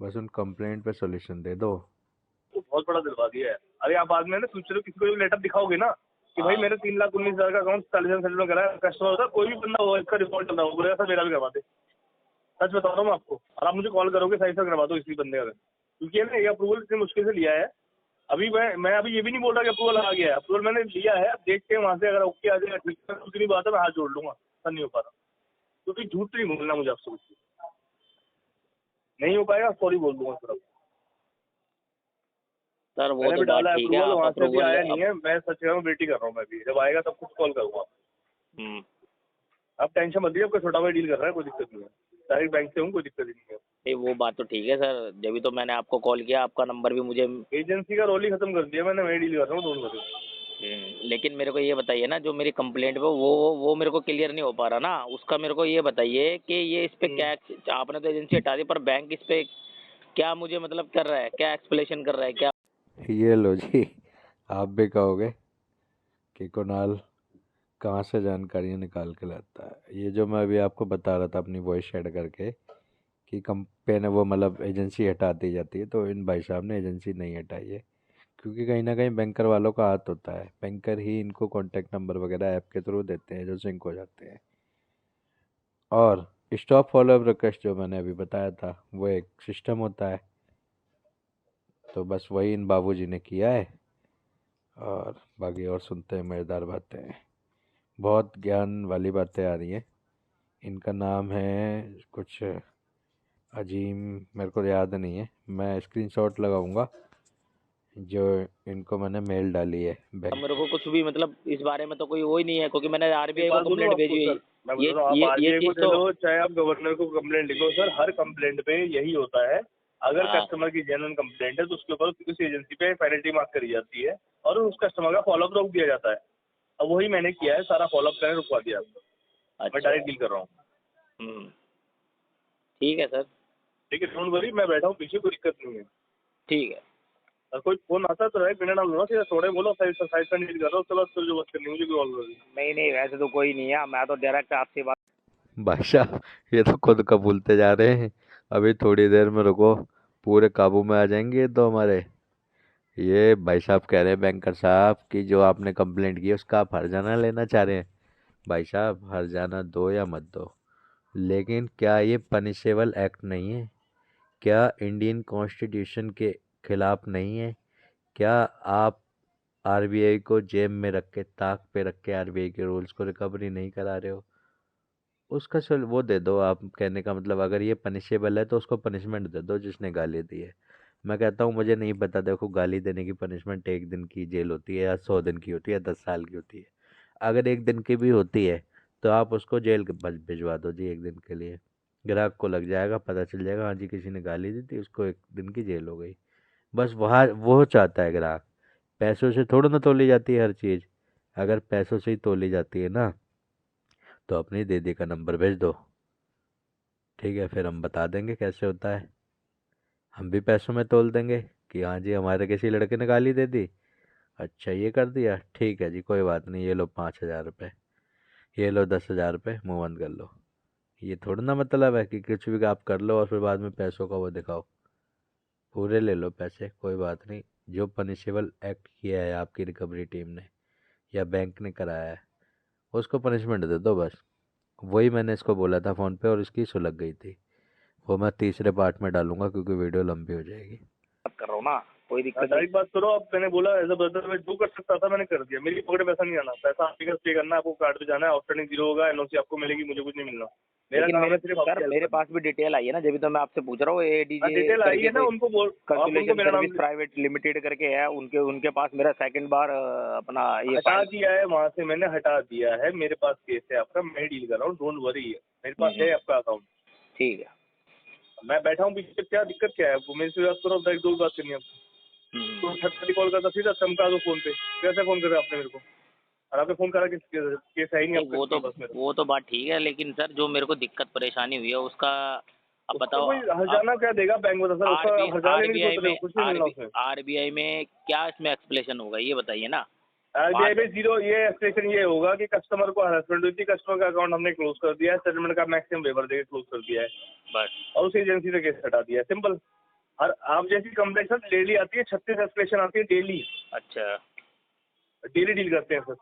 बस उन कंप्लेंट पे सॉल्यूशन दे दो। तो बहुत बड़ा दिलवा दिया है। अरे आप बाद में ना फ्यूचर में किसी को भी लेटर दिखाओगे ना कि भाई मेरे 3,19,000 का अकाउंट 40,000 सेटलमेंट करा है, कस्टमर होता है कोई भी बंदा हो इसका रिपोर्ट चल रहा हो बोलेगा सर मेरा भी करवा दे। सच बता रहा हूँ मैं आपको, और आप मुझे कॉल करोगे सही से करवा दो इसी बंदे का, क्योंकि है ना ये अप्रूवल इतनी मुश्किल से लिया है। अभी मैं अभी ये भी नहीं बोल रहा कि अप्रूवल आ गया है, अप्रूवल मैंने लिया है। अब देखते हैं वहाँ से अगर ओके आ जाएगा ठीक है, दूसरी बात है मैं हाथ जोड़ लूंगा, सर नहीं हो पा रहा, क्योंकि झूठ नहीं बोलना मुझे आपसे, कुछ नहीं हो पाएगा सॉरी बोल दूंगा सर। सर वो मैंने तो भी बात डाला है ठीक है, अप्रूवल, आप वहाँ से अभी अप्रूवल आया नहीं है। मैं सच कह रहा हूँ वेट ही कर रहा हूँ मैं भी, जब आएगा तब कुछ कॉल करूँगा। आप टेंशन मत लीजिए, आपका छोटा भाई डील कर रहा है, कोई दिक्कत नहीं है। डायरेक्ट बैंक से हूँ, कोई दिक्कत ही नहीं है। नहीं वो बात तो ठीक है सर, जब तो मैंने आपको कॉल किया, आपका नंबर भी मुझे एजेंसी का रोल ही खत्म कर दिया मैंने, मैं डील कर रहा हूँ दोनों को। लेकिन मेरे को ये बताइए ना, जो मेरी कंप्लेंट पे वो मेरे को क्लियर नहीं हो पा रहा ना, उसका मेरे को ये बताइए कि ये इस पे क्या, आपने तो एजेंसी हटा दी पर बैंक इस पे क्या मुझे मतलब कर रहा है, क्या एक्सप्लेनेशन कर रहा है क्या? ये लो जी, आप भी कहोगे कि कुणाल कहाँ से जानकारियाँ निकाल के लाता है। ये जो मैं अभी आपको बता रहा था अपनी वॉइस शेयर करके कि कंपनी वो मतलब एजेंसी हटा दी जाती है, तो इन भाई साहब ने एजेंसी नहीं हटाई है, क्योंकि कहीं ना कहीं बैंकर वालों का हाथ होता है। बैंकर ही इनको कॉन्टैक्ट नंबर वगैरह ऐप के थ्रू देते हैं जो सिंक हो जाते हैं। और स्टॉप फॉलोअप रिक्वेस्ट जो मैंने अभी बताया था वो एक सिस्टम होता है, तो बस वही इन बाबूजी ने किया है। और बाकी और सुनते हैं मज़ेदार बातें, बहुत ज्ञान वाली बातें आ रही हैं। इनका नाम है कुछ अजीम, मेरे को याद नहीं है, मैं स्क्रीनशॉट लगाऊंगा जो इनको मैंने मेल डाली है अब बैंक। मेरे को कुछ भी मतलब इस बारे में तो कोई वो ही नहीं है, क्योंकि मैंने आरबीआई को बात बोलूँ कंप्लेंट आपको भेजी हुई सर, मैं ये बता रहा हूँ, ये आप ये आरबीआई को चीज़ दे तो दो चाहे आप गवर्नर को कंप्लेंट लिखो सर, हर कंप्लेंट पे यही होता है। अगर हाँ। कस्टमर की जेन्युइन कंप्लेंट है तो उसके ऊपर उस एजेंसी पे पेनल्टी मार्क करी जाती है और उस कस्टमर का फॉलोअप रोक दिया जाता है। अब वही मैंने किया है, सारा फॉलोअप मैंने रुकवा दिया आपको। मैं अच्छा। डायरेक्ट डील कर रहा हूँ। ठीक है सर। ठीक है, डोंट वरी, मैं बैठा हूँ पीछे, कोई दिक्कत नहीं है। ठीक है। और कोई फोन आता है तो राइट बिना डाल दो ना, सीधा थोड़े बोलो साइड का डील कर रहा हूँ, उसके बाद फिर जो बात करनी मुझे कॉल करो। नहीं नहीं, वैसे तो कोई नहीं है, मैं तो डायरेक्ट आपसे बात। भाई साहब ये तो खुद कबूलते जा रहे हैं, अभी थोड़ी देर में रुको, पूरे काबू में आ जाएंगे ये तो हमारे। ये भाई साहब कह रहे हैं बैंकर साहब कि जो आपने कंप्लेंट की है उसका आप हर्जाना लेना चाह रहे हैं। भाई साहब हर्जाना दो या मत दो, लेकिन क्या ये पनिशेबल एक्ट नहीं है? क्या इंडियन कॉन्स्टिट्यूशन के खिलाफ नहीं है? क्या आप आरबीआई को जेब में रख के, ताक पे रख के आरबीआई के रूल्स को रिकवरी नहीं करा रहे हो? उसका वो दे दो। आप कहने का मतलब अगर ये पनिशेबल है तो उसको पनिशमेंट दे दो जिसने गाली दी है। मैं कहता हूँ मुझे नहीं पता, देखो गाली देने की पनिशमेंट 1 दिन की जेल होती है या 100 दिन की होती है या 10 साल की होती है। अगर 1 दिन की भी होती है तो आप उसको जेल भिजवा दो जी 1 दिन के लिए। ग्राहक को लग जाएगा, पता चल जाएगा हाँ जी किसी ने गाली दी थी, उसको 1 दिन की जेल हो गई। बस वहाँ वो चाहता है ग्राहक। पैसों से थोड़ा ना तोली जाती है हर चीज़। अगर पैसों से ही तोली जाती है ना तो अपनी दीदी का नंबर भेज दो, ठीक है, फिर हम बता देंगे कैसे होता है। हम भी पैसों में तोल देंगे कि हाँ जी हमारे किसी लड़के ने गाली दे दी, अच्छा ये कर दिया, ठीक है जी कोई बात नहीं, ये लो 5,000 रुपये, ये लो 10,000 रुपये, मुँह बंद कर लो। ये थोड़ा ना मतलब है कि कुछ भी आप कर लो और फिर बाद में पैसों का वो दिखाओ। पूरे ले लो पैसे, कोई बात नहीं। जो पनिशेबल एक्ट किया है आपकी रिकवरी टीम ने या बैंक ने कराया है उसको पनिशमेंट दे दो बस। वही मैंने इसको बोला था फ़ोन पे और इसकी सुलग गई थी। वो मैं तीसरे पार्ट में डालूंगा क्योंकि वीडियो लंबी हो जाएगी। बात कर रहा हूँ ना, कोई दिक्कत नहीं। डायरेक्ट बात करो। अब मैंने बोला एज अ ब्रदर मैं जो कर सकता था मैंने कर दिया, मेरी पॉकेट पैसा नहीं आना, पैसा आपके घर पे करना है, आपको कार्ड पे जाना है, आउटस्टैंडिंग जीरो होगा, एनओसी आपको मिलेगी, मुझे कुछ नहीं मिलना। मेरा लेकिन काम है मेरे सिर्फ सर आपकी मेरे हेल्प पास भी डिटेल आई है ना, जब तो मैं आपसे पूछ रहा हूँ। एडीजे डिटेल आई है ना, उनको बोल, आप उनको कंसुलेशन मेरा सर्विस नाम प्राइवेट लिमिटेड करके है, उनके पास मेरा सेकंड बार अपना ये हटा फाइल। दिया है, वहाँ से मैंने हटा दिया है। मेरे पास केस है आपका, मैं डील कर रहा हूँ, डोंट वरी, मेरे पास है आपका अकाउंट। ठीक है। मैं बैठा हूँ पीछे, क्या दिक्कत क्या है आपको? मेरे से बात करो, एक दो बात करनी है आपको। तो छठ कॉल करता सीधा चमका दो फोन पे, कैसे फोन करे आपने मेरे को? और आपने फोन करा, किस केस है ही नहीं आपके पास मेरे। वो तो बात ठीक है, लेकिन सर जो मेरे को दिक्कत परेशानी हुई है उसका अब उसका बताओ। कोई हर्जाना क्या देगा बैंक में? सर उसका हर्जाना लेने की सोच रहे हो? कुछ नहीं मिलना उसमें। आरबीआई में क्या इसमें एक्सप्लेनेशन होगा ये बताइए ना। आरबीआई में जीरो, ये एक्सप्लेनेशन ये होगा कि कस्टमर को हरासमेंट हुई थी, कस्टमर का अकाउंट हमने क्लोज कर दिया है, सेटलमेंट का मैक्सिमम वेवर देके क्लोज कर दिया है बस। और उस एजेंसी से केस हटा दिया है, सिंपल। और आप जैसी कंप्लेंट सर डेली आती है, 36 एस्केलेशन आती है डेली, अच्छा। डेली डील करते हैं सर।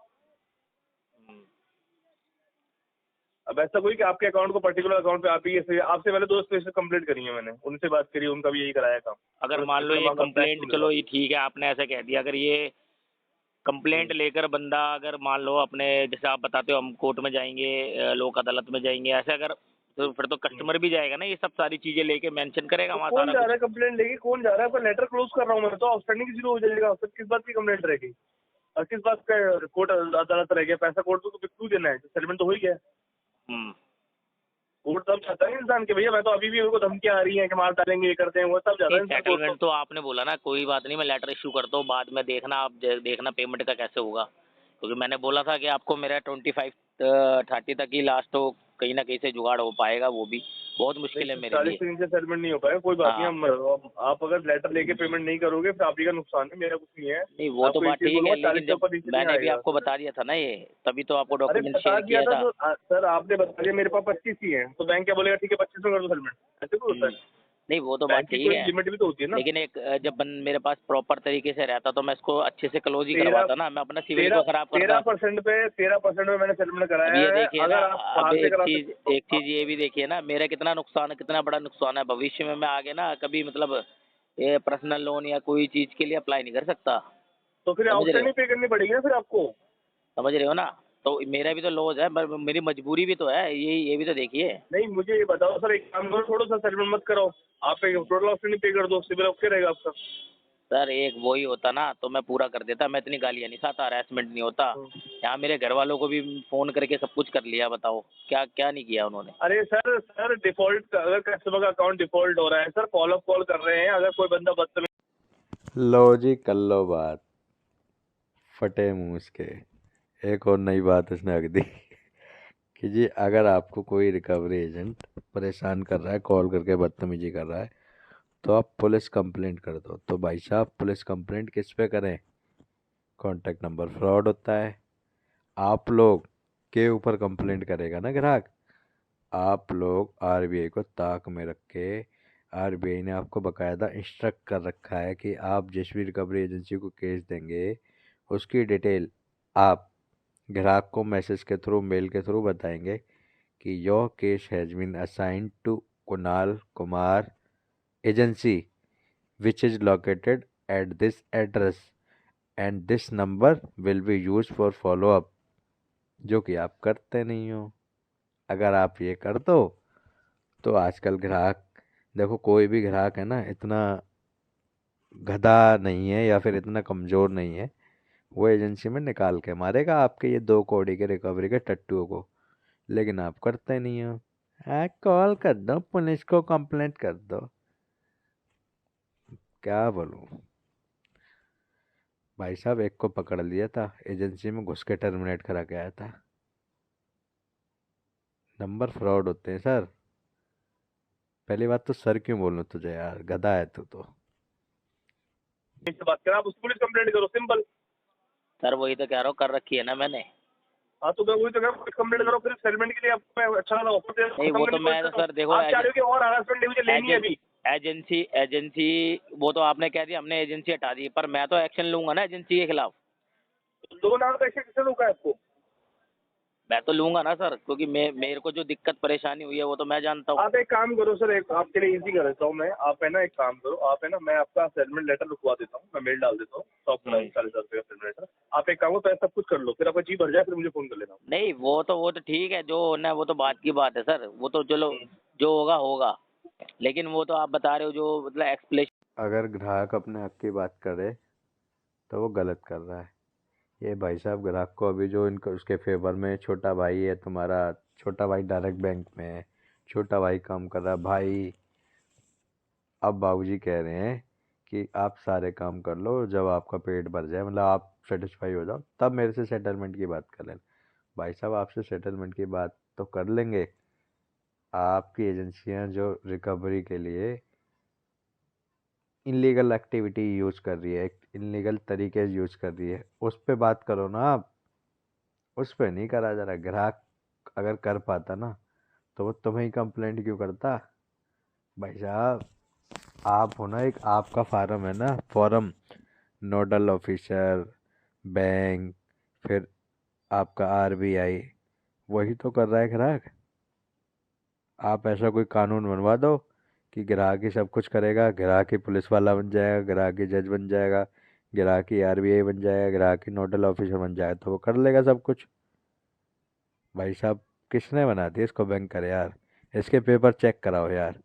अब ऐसा कोई कि आपके अकाउंट को पर्टिकुलर अकाउंट पे आप ही ऐसे, आपसे पहले 2 स्पेशल कंप्लेंट करी है मैंने, उनसे बात करी, उनका भी यही कराया काम। अगर तो मान लो इसलिए ये आपका कंप्लेंट, टैक्स चलो मिलेगा। ये ठीक है, आपने ऐसा कह दिया, अगर ये कंप्लेंट लेकर बंदा, अगर मान लो अपने जैसे आप बताते हो हम कोर्ट में जाएंगे, लोक अदालत में जाएंगे, ऐसे अगर, तो फिर तो कस्टमर भी जाएगा ना, ये सब सारी चीजें लेके मेंशन करेगा तो वहाँ कौन सारा जा कुछ। रहा है कंप्लेंट लेके, कौन जा रहा है? आपका लेटर क्लोज कर रहा हूँ मैं, तो आउटस्टैंडिंग जीरो हो जाएगा। फिर किस बात की कंप्लेंट रहेगी और किस बात का कोर्ट अदालत रह गया? पैसा कोर्ट को क्यों देना है? सेटलमेंट तो हो ही गया। हम्म। कोर्ट तब जाता है इंसान के, भैया मैं तो अभी भी, मेरे को धमकियां आ रही हैं कि मार डालेंगे, ये करते हैं, वो तब जाता नहीं, है इंसान कोर्ट सेटलमेंट को। तो आपने बोला ना, कोई बात नहीं, मैं लेटर इशू करता हूँ, बाद में देखना, आप देखना पेमेंट का कैसे होगा, क्योंकि मैंने बोला था कि आपको मेरा 25-30 तक ही लास्ट हो, कहीं ना कहीं से जुगाड़ हो पाएगा, वो भी बहुत मुश्किल है नहीं, मेरे 40 लिए। दिन से सेटलमेंट नहीं हो पाएगा, कोई बात नहीं। हाँ। आप अगर लेटर लेके पेमेंट नहीं करोगे फिर आप ही का नुकसान है, मेरा कुछ नहीं है। नहीं, वो तो आपको एक बात चीज ठीक है, बोलूंगा, लेकिन 40 से जब ऊपर नीचे नहीं मैंने भी आएगा। आपको बता दिया था ना ये, तभी तो आपको अरे डॉक्यूमेंट बता शेयर दिया किया था था। तो सर आपने बता दिया मेरे पास 25 ही है, तो बैंक क्या बोलेगा, ठीक है 25 में कर दो सेटलमेंट? ऐसे भी होता है? नहीं, वो तो बात बैंक की ठीक कोई है, लिमिट भी तो होती है ना। लेकिन एक जब मेरे पास प्रॉपर तरीके से रहता तो मैं इसको अच्छे से क्लोज ही तेरह करवाता ना, मैं अपना सिविल तेरह को खराब करता। 13% पे 13% में मैंने सेटलमेंट अब कराया ये है। देखिए ना, अगर आप अब बाहर से एक करा चीज, सकते एक चीज ये भी देखिए ना, मेरा कितना नुकसान है, कितना बड़ा नुकसान है, भविष्य में मैं आगे ना कभी मतलब ये पर्सनल लोन या कोई चीज के लिए अप्लाई नहीं कर सकता। तो फिर समझ रहे हो? आउटस्टैंडिंग पे करनी पड़ेगी ना फिर आपको। समझ रहे हो ना? तो मेरा भी तो लॉस है, पर मेरी मजबूरी भी तो है, ये भी तो देखिए। नहीं, मुझे ये बताओ सर, एक काम करो, छोड़ो सर, सेटलमेंट मत कराओ, आप एक टोटल आउटस्टैंडिंग पे कर दो, सिविल ओके रहेगा आपका। सर एक वो ही होता ना तो मैं पूरा कर देता, मैं इतनी गालियाँ नहीं खाता, हरासमेंट नहीं होता। यहाँ मेरे घर वालों को भी फोन करके सब कुछ कर लिया, बताओ क्या क्या नहीं किया उन्होंने। अरे सर डिफॉल्ट, अगर कस्टमर का अकाउंट डिफॉल्ट हो रहा है सर, फॉलो अप कॉल कर रहे हैं, अगर कोई बंदा बदतमीज। लो जी, कर लो बात, फटे मुंह उसके। एक और नई बात उसने रख दी कि जी अगर आपको कोई रिकवरी एजेंट परेशान कर रहा है, कॉल करके बदतमीजी कर रहा है, तो आप पुलिस कंप्लेंट कर दो। तो भाई साहब, पुलिस कंप्लेंट किस पे करें? कॉन्टैक्ट नंबर फ्रॉड होता है, आप लोग के ऊपर कंप्लेंट करेगा ना ग्राहक। आप लोग आरबीआई को ताक में रख के, आरबीआई ने आपको बकायदा इंस्ट्रक्ट कर रखा है कि आप जिस भी रिकवरी एजेंसी को केस देंगे उसकी डिटेल आप ग्राहक को मैसेज के थ्रू, मेल के थ्रू बताएंगे कि your case has been assigned to Kunal Kumar agency which is located at this address and this number will be used for follow up। जो कि आप करते नहीं हो। अगर आप ये कर दो तो आजकल ग्राहक, देखो कोई भी ग्राहक है ना, इतना गधा नहीं है या फिर इतना कमज़ोर नहीं है, वो एजेंसी में निकाल के मारेगा आपके ये 2 कौड़ी के रिकवरी के टट्टुओं को। लेकिन आप करते नहीं हो। कॉल कर दो, पुलिस को कंप्लेंट कर दो। क्या बोलूं भाई साहब, एक को पकड़ लिया था, एजेंसी में घुस के टर्मिनेट करा के आया था। नंबर फ्रॉड होते हैं सर। पहली बात तो सर क्यों बोलूं तुझे यार, गधा है तू तो। से बात करें, आप उस पुलिस कंप्लेंट करो, सिंपल। सर वही तो कह रहा हूँ, कर रखी है ना मैंने। हाँ तो मैं वही तो कह रहा हूँ, पुलिस कंप्लेंट करो, फिर सेटलमेंट के लिए आपको मैं अच्छा वाला ऑफर दे नहीं, वो तो मैं तो सर देखो, आप चाह रहे हो कि और हरासमेंट मुझे लेनी है अभी। एजेंसी वो तो आपने कह दिया, हमने एजेंसी हटा दी, पर मैं तो एक्शन लूंगा ना एजेंसी के खिलाफ। दो नाम का किसने रोका है आपको? मैं तो लूंगा ना सर, क्योंकि मेरे को जो दिक्कत परेशानी हुई है वो तो मैं जानता हूँ। आप एक काम करो सर, एक आपके लिए इजी कर देता हूँ मैं, आप है ना एक काम करो, आप है ना, मैं आपका सेटलमेंट लेटर लिखवा देता हूँ, मैं मेल डाल देता हूँ, 40,000 रुपये का सेटलमेंट लेटर। आप एक काम करो, पहले सब कुछ कर लो, फिर आपका जी भर जाए फिर मुझे फोन कर लेना। नहीं, वो तो ठीक है, जो होना है वो तो बात की बात है सर, वो तो चलो जो होगा होगा, लेकिन वो तो आप बता रहे हो जो मतलब एक्सप्लेनेशन। अगर ग्राहक अपने हक की बात करे तो वो गलत कर रहा है। ये भाई साहब, ग्राहक को अभी जो इनका उसके फेवर में छोटा भाई है तुम्हारा, छोटा भाई डायरेक्ट बैंक में है, छोटा भाई काम कर रहा है भाई, अब बाबूजी कह रहे हैं कि आप सारे काम कर लो, जब आपका पेट भर जाए, मतलब आप सेटिस्फाई हो जाओ, तब मेरे से सेटलमेंट की बात कर लेना। भाई साहब, आपसे सेटलमेंट की बात तो कर लेंगे, आपकी एजेंसियां जो रिकवरी के लिए इनलीगल एक्टिविटी यूज़ कर रही है, इनलीगल तरीके यूज़ कर रही है, उस पर बात करो ना आप। उस पर नहीं करा जा रहा। ग्राहक अगर कर पाता ना तो वो तुम्हें ही कंप्लेंट क्यों करता भाई साहब। आप हो ना, एक आपका फार्म है ना, फॉर्म, नोडल ऑफिसर, बैंक, फिर आपका आरबीआई, वही तो कर रहा है ग्राहक। आप ऐसा कोई कानून बनवा दो कि ग्राहक ही सब कुछ करेगा, ग्राहक ही पुलिस वाला बन जाएगा, ग्राहक ही जज बन जाएगा, ग्राहक ही आरबीआई बन जाएगा, ग्राहक ही नोडल ऑफिसर बन जाएगा, तो वो कर लेगा सब कुछ। भाई साहब, किसने बना दिया इसको बैंकर यार? इसके पेपर चेक कराओ यार,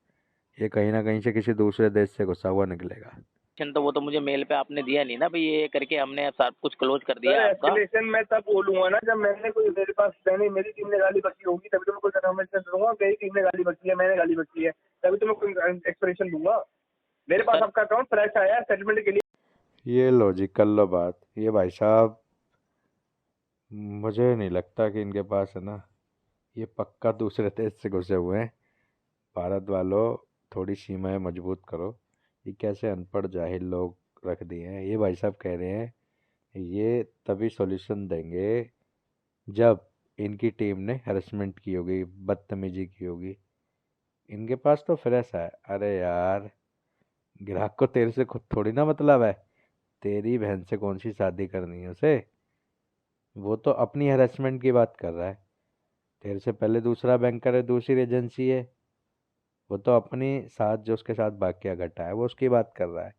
ये कहीं ना कहीं से किसी दूसरे देश से घुसा हुआ निकलेगा। तो वो तो मुझे मेल पे आपने दिया नहीं ना भाई, ये करके हमने सब कुछ क्लोज कर सर दिया है आपका। एस्केलेशन मैं तब बोलूंगा ना जब मैंने कोई मेरे पास मेरी टीम ने गाली बकी होगी, तभी तो मैं कोई कन्फर्मेशन दूंगा। मेरी टीम ने गाली बकी है, मैंने गाली बकी है, तभी तो मैं कोई एक्सप्रेशन दूंगा। मेरे पास सर आपका अकाउंट फ्रेश आया है सेटलमेंट के लिए। ये लो जी, कर लो बात। ये भाई साहब, मुझे नहीं लगता कि इनके पास है ना, ये पक्का दूसरे देश से घुसे हुए हैं। भारत वालों, थोड़ी सीमाएं मजबूत करो। ये कैसे अनपढ़ जाहिल लोग रख दिए हैं। ये भाई साहब कह रहे हैं ये तभी सॉल्यूशन देंगे जब इनकी टीम ने हरेसमेंट की होगी, बदतमीजी की होगी। इनके पास तो फ्रेश है। अरे यार, ग्राहक को तेरे से खुद थोड़ी ना मतलब है। तेरी बहन से कौन सी शादी करनी है उसे? वो तो अपनी हरेसमेंट की बात कर रहा है। तेरे से पहले दूसरा बैंकर है, दूसरी एजेंसी है, वो तो अपनी साथ जो उसके साथ वाकया घटा है वो उसकी बात कर रहा है।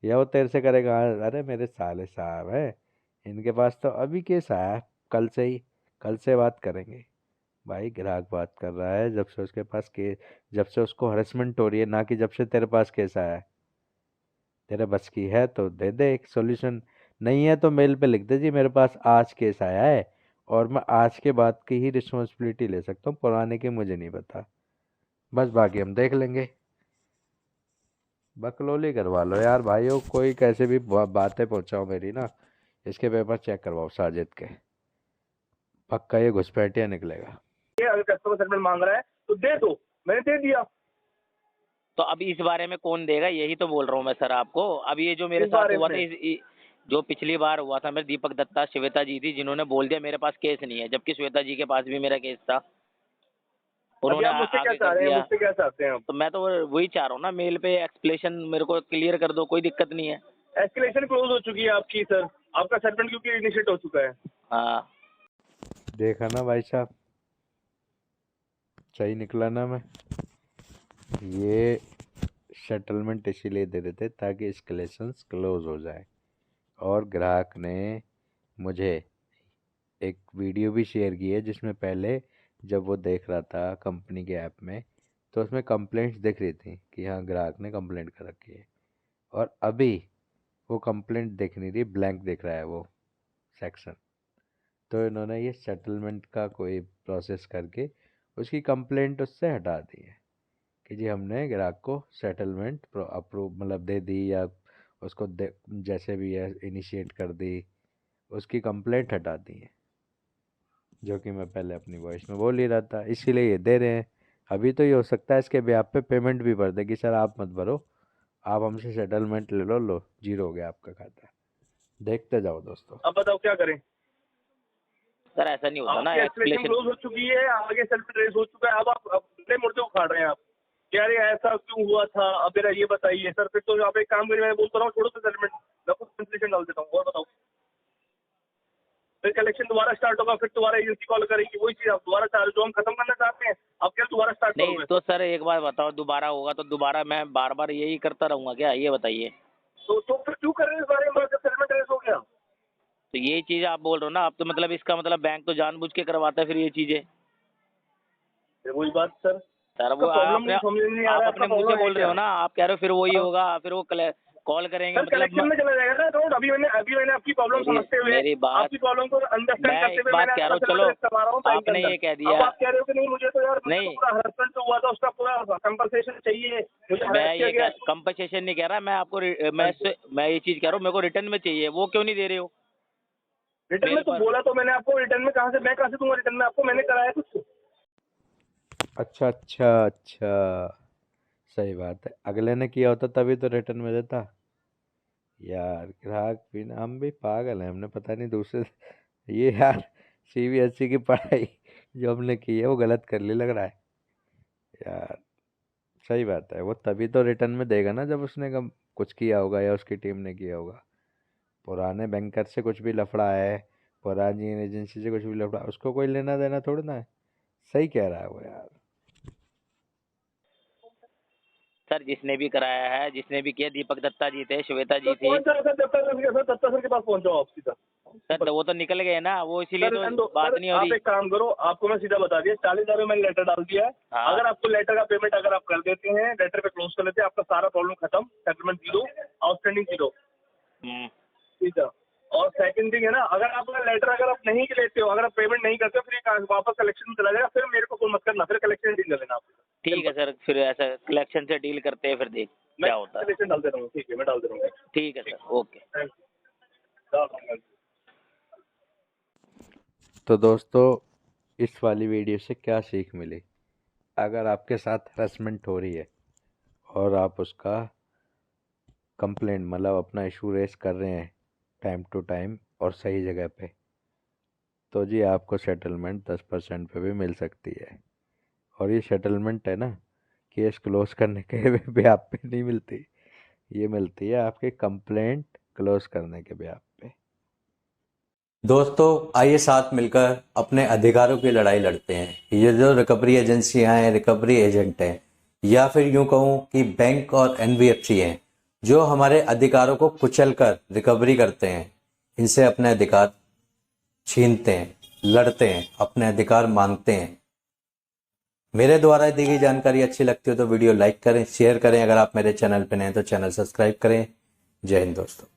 या वो तेरे से करेगा? अरे मेरे साले साहब है, इनके पास तो अभी केस आया है, कल से ही, कल से बात करेंगे। भाई ग्राहक बात कर रहा है जब से उसके पास केस, जब से उसको हरेसमेंट हो रही है, ना कि जब से तेरे पास केस आया है। तेरे बस की है तो दे दे एक सॉल्यूशन, नहीं है तो मेल पे लिख दे जी मेरे पास आज केस आया है और मैं आज के बाद की ही रिस्पॉन्सिबिलिटी ले सकता हूँ, पुराने की मुझे नहीं पता। बस बाकी हम देख लेंगे। बकलोली करवा लो यार भाइयों, कोई कैसे भी बातें पहुंचाओ मेरी ना, इसके पेपर चेक करवाओ साजिद के, पक्का ये घुसपैठिया निकलेगा। अगर कस्टमर सेटलमेंट मांग रहा है तो दे दो, मैंने दे दिया। तो अब इस बारे में कौन देगा, यही तो बोल रहा हूँ मैं सर आपको। अब ये जो मेरे इस साथ बारे हुआ था, में जो पिछली बार हुआ था मेरे दीपक दत्ता श्वेता जी थी जिन्होंने बोल दिया मेरे पास केस नहीं है, जबकि श्वेता जी के पास भी मेरा केस था, अभी उन्होंने आप मुझसे क्या आगे चाह कर रहे हैं, दिया। मुझसे क्या चाहते हैं आप? तो मैं तो वही चाह रहा हूँ ना, मेल पे एक्सप्लेनेशन मेरे को क्लियर कर दो, कोई दिक्कत नहीं है। एस्केलेशन क्लोज हो चुकी है आपकी सर, आपका सेटलमेंट क्योंकि इनिशिएट हो चुका है। हाँ देखा ना भाई साहब, सही निकला ना मैं? ये सेटलमेंट इसीलिए दे देते ताकि एस्केलेशंस क्लोज हो जाए। और ग्राहक ने मुझे एक वीडियो भी शेयर की है जिसमें पहले जब वो देख रहा था कंपनी के ऐप में, तो उसमें कंप्लेंट्स दिख रही थी कि हाँ ग्राहक ने कंप्लेंट कर रखी है, और अभी वो कंप्लेंट दिख नहीं रही, ब्लैंक दिख रहा है वो सेक्शन। तो इन्होंने ये सेटलमेंट का कोई प्रोसेस करके उसकी कंप्लेंट उससे हटा दी है कि जी हमने ग्राहक को सेटलमेंट अप्रूव मतलब दे दी, या उसको जैसे भी है इनिशिएट कर दी, उसकी कंप्लेंट हटा दी है, जो कि मैं पहले अपनी वॉइस में बोल ही रहा था, इसीलिए ये दे रहे हैं। अभी तो ये हो सकता है इसके ब्याह पे पेमेंट भी भर दे कि सर आप मत भरो, आप हमसे सेटलमेंट ले लो, लो जीरो हो गया आपका खाता। देखते जाओ दोस्तों। अब बताओ क्या करें? सर, ऐसा नहीं होता ना आपकी एस्केलेशन एक्सप्लेनेशन। क्लोज हो चुकी है, आगे सेटलमेंट रेज हो चुका है, अब आप अपने मुर्दे उखाड़ रहे हैं आप। कह रहे हैं ऐसा क्यों हुआ था, अब मेरा ये बताइए सर। फिर तो आप एक काम करिए, मैं बोलता रहा हूँ छोड़ो तो सेटलमेंट, मैं कुछ कंप्लीशन डाल देता हूँ और बताओ। फिर कलेक्शन दोबारा स्टार्ट होगा, फिर दोबारा एजेंसी कॉल करेगी, वही चीज आप दोबारा चाह रहे हो जो हम खत्म करना चाहते हैं, आप क्या दोबारा स्टार्ट नहीं करोगे? तो सर एक बार बताओ, दोबारा होगा तो दोबारा मैं बार बार यही करता रहूंगा क्या, ये बताइए। तो फिर क्यों कर रहे हैं इस बारे में बात जब सेटलमेंट रेज हो गया? तो यही चीज आप बोल रहे हो ना, आप तो मतलब इसका मतलब बैंक तो जानबूझ के करवाता है फिर ये चीजें। फिर वही बात सर, सर आपका वो प्रॉब्लम आपने, नहीं समझ में नहीं आ आप रहा है, अपने आपका मुंह से प्रॉब्लम है बोल रहे क्या? हो ना, आप कह रहे हो फिर वही हाँ। होगा, फिर वो कॉल करेंगे सर कलेक्शन में चला जाएगा ना अकाउंट। अभी मैंने आपकी प्रॉब्लम समझते हुए, मेरी बात, आपकी प्रॉब्लम को अंडरस्टैंड मैं करते एक हुए बात मैंने कह रहा आपका हूँ, चलो सेटलमेंट करवा रहा हूँ बैंक के आपने अंदर। ये कह अब दिया। आप कह रहे हो कि नहीं मुझे तो यार मुझे तो नहीं, पूरा हरासमेंट जो हुआ था उसका पूरा कंपनसेशन चाहिए, मुझे मैं हरास किया ये गया। कंपनसेशन नहीं कह रहा, मैं आपको मैं ये चीज कह रहा हूँ, मेरे को रिटर्न में चाहिए, वो क्यों नहीं दे रहे हो रिटर्न मेल में तो पर। बोला तो मैंने आपको, रिटर्न में कहाँ से, मैं कहाँ से दूंगा रिटर्न में आपको, मैंने कराया कुछ? अच्छा अच्छा अच्छा, सही बात है, अगले ने किया होता तभी तो रिटर्न में देता। यार ग्राहक भी ना, हम भी पागल हैं, हमने पता नहीं दूसरे ये यार सीबीएसई की पढ़ाई जो हमने की है वो गलत कर ली लग रहा है यार। सही बात है, वो तभी तो रिटर्न में देगा ना जब उसने कब कुछ किया होगा या उसकी टीम ने किया होगा। पुराने बैंकर से कुछ भी लफड़ा है, पुरानी एजेंसी से कुछ भी लफड़ा, उसको कोई लेना देना थोड़ी ना है। सही कह रहा है वो यार। सर जिसने भी कराया है, जिसने भी किया, दीपक दत्ता जी थे, श्वेता जी तो थी। कौन सा सर दत्ता सर के पास पहुंच जाओ आप सीधा। सर वो तो निकल गए ना, वो इसीलिए सर, तो बात नहीं हो आप रही। एक काम करो, आपको मैं सीधा बता दिया, 40,000 में मैंने लेटर डाल दिया है। हाँ। अगर आपको लेटर का पेमेंट अगर आप कर देते हैं, लेटर पे क्लोज कर लेते हैं, आपका सारा प्रॉब्लम खत्म, सेटलमेंट जीरो, आउटस्टैंडिंग जीरो। हम्म, ठीक है। और सेकंड थिंग है ना, अगर आपका लेटर अगर आप नहीं लेते हो, अगर आप पेमेंट नहीं करते हो, फिर ये वापस कलेक्शन में चला जाएगा, फिर मेरे को फोन मत करना, फिर कलेक्शन डील कर लेना आप। ठीक है सर, फिर ऐसा कलेक्शन से डील करते हैं, फिर देख मैं क्या होता है। कलेक्शन डाल दे रहा हूँ। ठीक है, मैं डाल दे रहा हूँ। ठीक है सर, ओके। Thank you. तो दोस्तों, इस वाली वीडियो से क्या सीख मिली? अगर आपके साथ हरासमेंट हो रही है और आप उसका कंप्लेंट मतलब अपना इशू रेस कर रहे हैं टाइम टू टाइम और सही जगह पे, तो जी आपको सेटलमेंट 10% पे भी मिल सकती है। और ये सेटलमेंट है ना, केस क्लोज करने के ब्याह पे नहीं मिलती, ये मिलती है आपके कंप्लेंट क्लोज करने के ब्याह पे। दोस्तों, आइए साथ मिलकर अपने अधिकारों की लड़ाई लड़ते हैं। ये जो रिकवरी एजेंसियां हैं, रिकवरी एजेंट हैं, या फिर यूं कहूं कि बैंक और एनबीएफसी हैं, जो हमारे अधिकारों को कुचलकर रिकवरी करते हैं, इनसे अपने अधिकार छीनते हैं, लड़ते हैं, अपने अधिकार मांगते हैं। मेरे द्वारा दी गई जानकारी अच्छी लगती हो तो वीडियो लाइक करें, शेयर करें। अगर आप मेरे चैनल पर नए हैं तो चैनल सब्सक्राइब करें। जय हिंद दोस्तों।